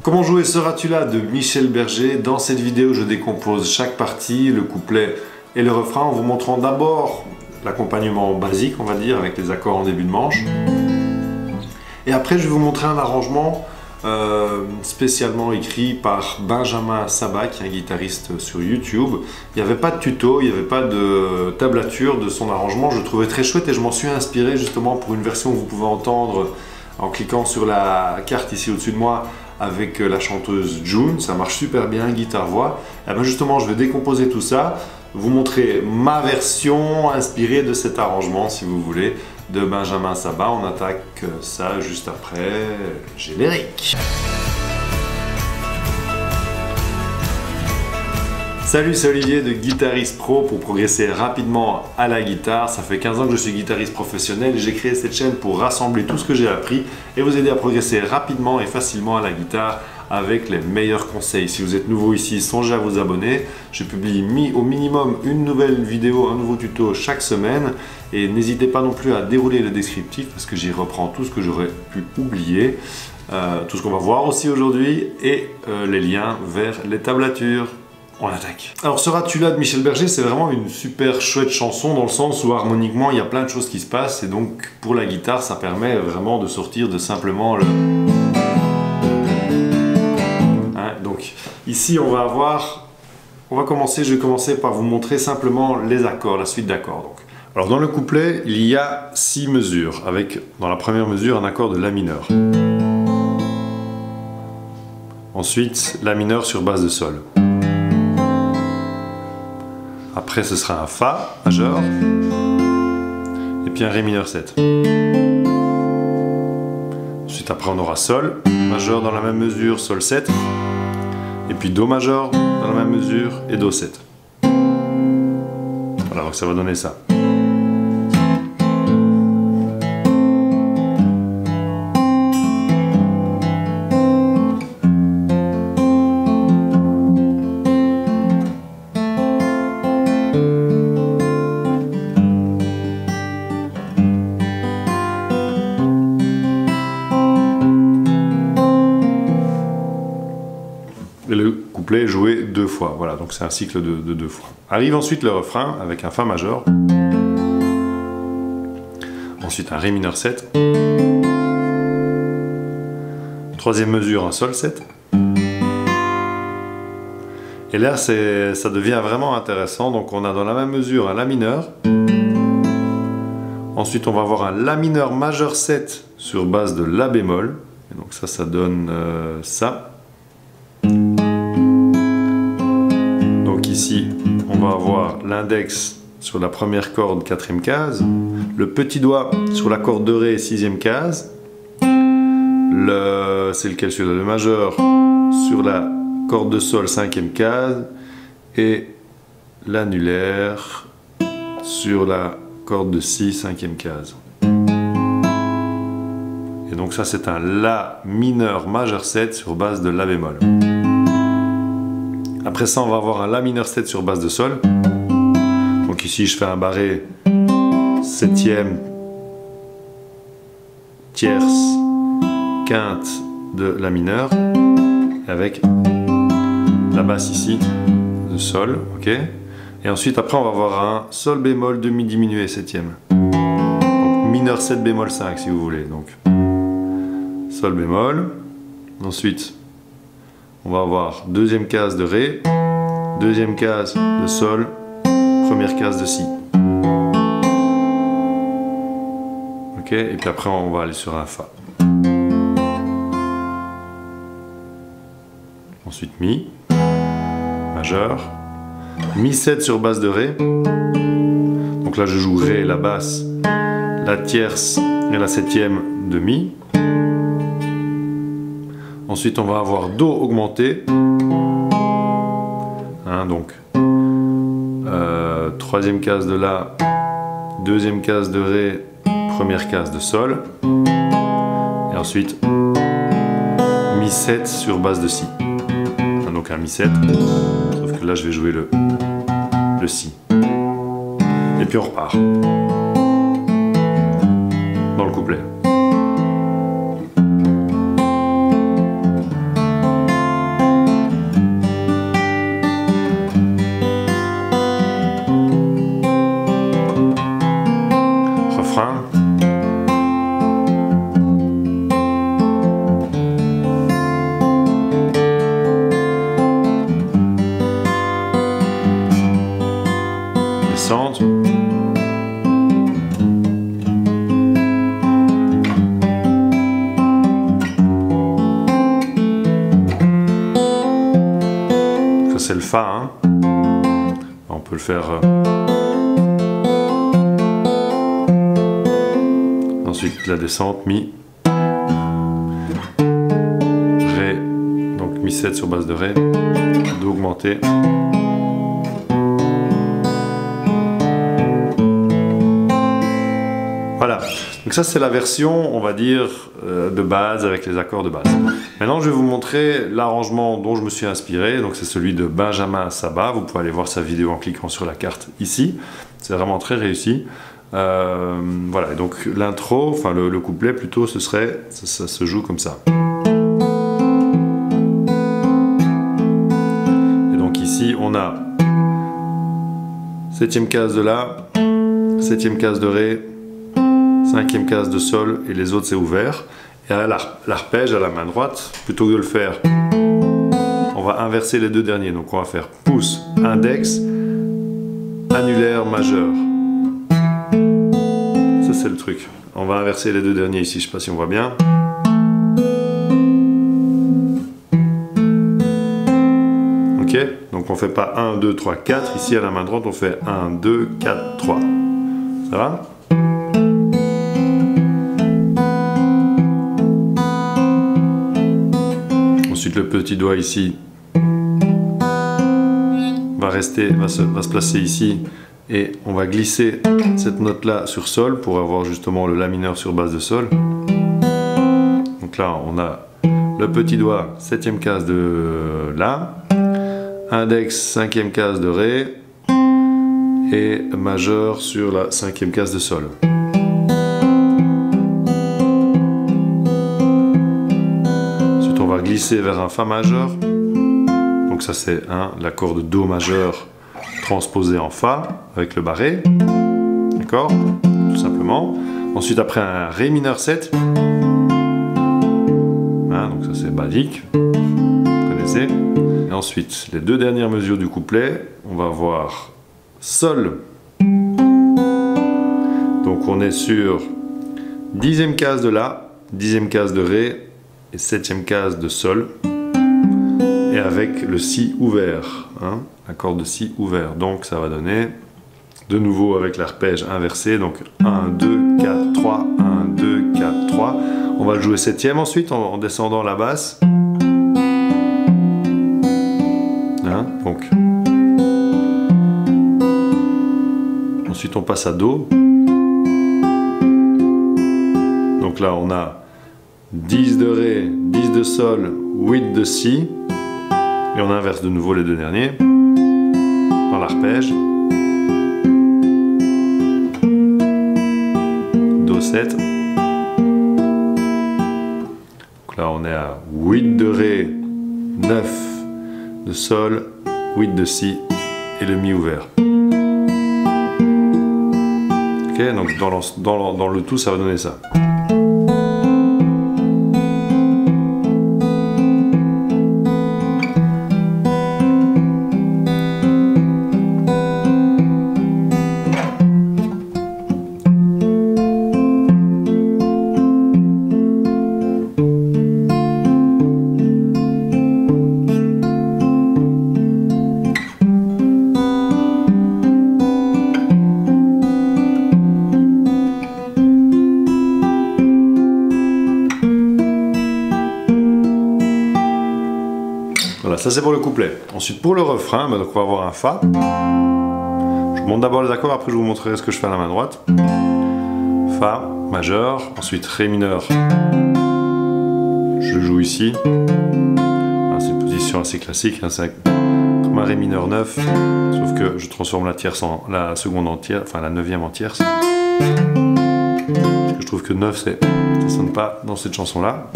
Comment jouer Seras-tu-là de Michel Berger. Dans cette vidéo, je décompose chaque partie, le couplet et le refrain, en vous montrant d'abord l'accompagnement basique, on va dire, avec les accords en début de manche. Et après, je vais vous montrer un arrangement spécialement écrit par Benjamin Sabat, qui est un guitariste sur YouTube. Il n'y avait pas de tuto, il n'y avait pas de tablature de son arrangement. Je le trouvais très chouette et je m'en suis inspiré justement pour une version que vous pouvez entendre en cliquant sur la carte ici au-dessus de moi avec la chanteuse June. Ça marche super bien, guitare-voix. Et bien justement, je vais décomposer tout ça, vous montrer ma version inspirée de cet arrangement, si vous voulez, de Benjamin Sabat. On attaque ça juste après générique. Salut, c'est Olivier de Guitariste Pro pour progresser rapidement à la guitare. Ça fait 15 ans que je suis guitariste professionnel et j'ai créé cette chaîne pour rassembler tout ce que j'ai appris et vous aider à progresser rapidement et facilement à la guitare avec les meilleurs conseils. Si vous êtes nouveau ici, songez à vous abonner. Je publie au minimum une nouvelle vidéo, un nouveau tuto chaque semaine. Et n'hésitez pas non plus à dérouler le descriptif parce que j'y reprends tout ce que j'aurais pu oublier, tout ce qu'on va voir aussi aujourd'hui et les liens vers les tablatures. On attaque. Alors Seras-tu-là de Michel Berger, c'est vraiment une super chouette chanson dans le sens où harmoniquement il y a plein de choses qui se passent et donc pour la guitare ça permet vraiment de sortir de simplement le... Donc ici je vais commencer par vous montrer simplement les accords, la suite d'accords. Alors dans le couplet, il y a 6 mesures, avec dans la première mesure un accord de La mineur. Ensuite, La mineur sur base de Sol. Après ce sera un Fa majeur, et puis un Ré mineur 7. Ensuite après on aura Sol majeur dans la même mesure, Sol 7. Et puis Do majeur dans la même mesure et Do 7. Voilà, donc ça va donner ça. Et le couplet est joué 2 fois, voilà, donc c'est un cycle de 2 fois. Arrive ensuite le refrain avec un Fa majeur, ensuite un Ré mineur 7, troisième mesure un Sol 7, et là ça devient vraiment intéressant, donc on a dans la même mesure un La mineur, ensuite on va avoir un La mineur majeur 7 sur base de La bémol, et donc ça donne ça. Ici, on va avoir l'index sur la première corde, 4e case, le petit doigt sur la corde de Ré, 6e case, c'est lequel celui-là, le majeur sur la corde de Sol, 5e case, et l'annulaire sur la corde de Si, 5e case. Et donc ça c'est un La mineur majeur 7 sur base de La bémol. Après ça, on va avoir un La mineur 7 sur base de Sol. Donc ici, je fais un barré 7e, tierce, quinte de La mineur, avec la basse ici de Sol, ok. Et ensuite, après, on va avoir un Sol bémol demi diminué 7e. Donc mineur 7 bémol 5 si vous voulez. Donc Sol bémol. Ensuite, on va avoir 2e case de Ré, 2e case de Sol, 1re case de Si. Ok, et puis après on va aller sur un Fa. Ensuite Mi, majeur, Mi 7 sur base de Ré. Donc là je joue Ré, la basse, la tierce et la 7e de Mi. Ensuite, on va avoir Do augmenté. Donc, 3e case de La, 2e case de Ré, 1re case de Sol. Et ensuite, Mi 7 sur base de Si. Donc un Mi 7. Sauf que là, je vais jouer le Si. Et puis on repart. Dans le couplet. Fa. Hein. On peut le faire... Ensuite la descente, Mi. Ré. Donc Mi 7 sur base de Ré. Do augmenté. Voilà, donc ça c'est la version, on va dire, de base avec les accords de base. Maintenant je vais vous montrer l'arrangement dont je me suis inspiré, donc c'est celui de Benjamin Sabat, vous pouvez aller voir sa vidéo en cliquant sur la carte ici, c'est vraiment très réussi. Voilà, et donc l'intro, enfin le couplet plutôt, ce serait, ça se joue comme ça. Et donc ici on a 7e case de La, 7e case de Ré, 5e case de Sol et les autres c'est ouvert. Et à l'arpège à la main droite, plutôt que de le faire, on va inverser les deux derniers. Donc on va faire pouce, index, annulaire, majeur. Ça c'est le truc. On va inverser les deux derniers ici, je ne sais pas si on voit bien. Ok, donc on ne fait pas 1, 2, 3, 4. Ici à la main droite on fait 1, 2, 4, 3. Ça va ? Ensuite le petit doigt ici va se placer ici et on va glisser cette note là sur Sol pour avoir justement le La mineur sur base de Sol. Donc là on a le petit doigt 7e case de La, index 5e case de Ré et majeur sur la 5e case de Sol. Glisser vers un Fa majeur, donc ça c'est l'accord de Do majeur transposé en Fa avec le barré, d'accord, tout simplement. Ensuite après un Ré mineur 7, donc ça c'est basique, vous connaissez. Et ensuite les deux dernières mesures du couplet, on va voir Sol, donc on est sur 10e case de La, 10e case de Ré et 7e case de Sol, et avec le Si ouvert, accord de Si ouvert. Donc ça va donner, de nouveau avec l'arpège inversé, donc 1, 2, 4, 3, 1, 2, 4, 3. On va le jouer 7e ensuite en descendant la basse. Donc. Ensuite on passe à Do. Donc là on a 10 de Ré, 10 de Sol, 8 de Si, et on inverse de nouveau les deux derniers dans l'arpège. Do 7. Donc là on est à 8 de Ré, 9 de Sol, 8 de Si et le Mi ouvert. Ok, donc dans le tout ça va donner ça. Voilà, ça c'est pour le couplet. Ensuite pour le refrain, donc on va avoir un Fa. Je vous montre d'abord les accords, après je vous montrerai ce que je fais à la main droite. Fa majeur, ensuite Ré mineur. Je joue ici. C'est une position assez classique, c'est comme un Ré mineur 9, sauf que je transforme la tierce en la seconde en tierce, enfin la 9e en tierce. Je trouve que 9 ça sonne pas dans cette chanson là.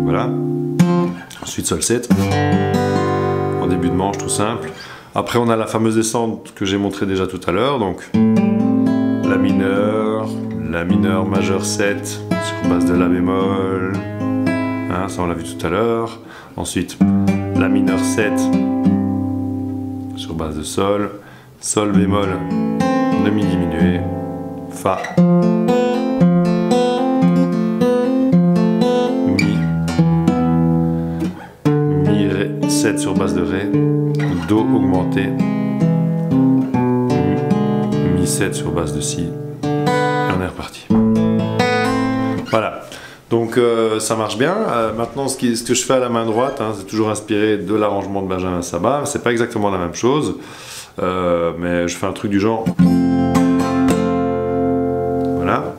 Voilà. Ensuite Sol 7, en début de manche tout simple. Après on a la fameuse descente que j'ai montré déjà tout à l'heure, donc La mineur majeur 7 sur base de La bémol, ça on l'a vu tout à l'heure. Ensuite La mineur 7 sur base de Sol, Sol bémol, demi diminué, Fa, Mi 7 sur base de Ré, Do augmenté, Mi 7 sur base de Si, et on est reparti. Voilà, donc ça marche bien. Maintenant, ce que je fais à la main droite, hein, c'est toujours inspiré de l'arrangement de Benjamin Sabah. C'est pas exactement la même chose, mais je fais un truc du genre. Voilà.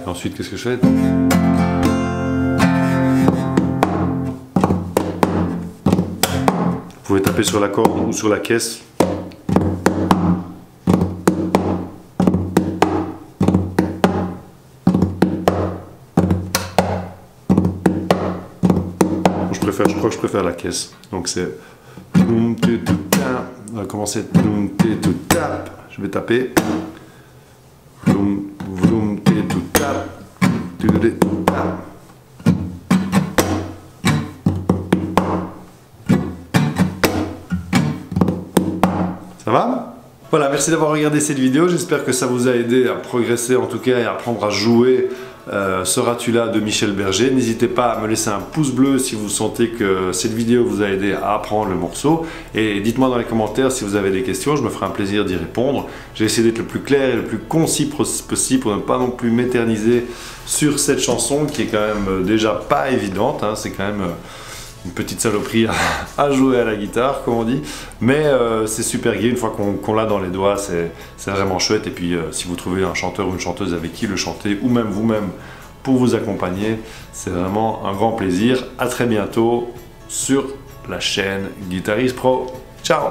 Et ensuite, qu'est-ce que je fais? Vous pouvez taper sur la corde ou sur la caisse. Je crois que je préfère la caisse. Donc c'est. On va commencer. Je vais taper. Ça va? Voilà, merci d'avoir regardé cette vidéo. J'espère que ça vous a aidé à progresser en tout cas et à apprendre à jouer Seras-tu là de Michel Berger. N'hésitez pas à me laisser un pouce bleu si vous sentez que cette vidéo vous a aidé à apprendre le morceau. Et dites-moi dans les commentaires si vous avez des questions, je me ferai un plaisir d'y répondre. J'ai essayé d'être le plus clair et le plus concis possible pour ne pas non plus m'éterniser sur cette chanson qui est quand même déjà pas évidente, hein. C'est quand même une petite saloperie à jouer à la guitare, comme on dit, mais c'est super gai une fois qu'on l'a dans les doigts, c'est vraiment chouette. Et puis si vous trouvez un chanteur ou une chanteuse avec qui le chanter, ou même vous-même pour vous accompagner, c'est vraiment un grand plaisir. À très bientôt sur la chaîne Guitariste Pro. Ciao!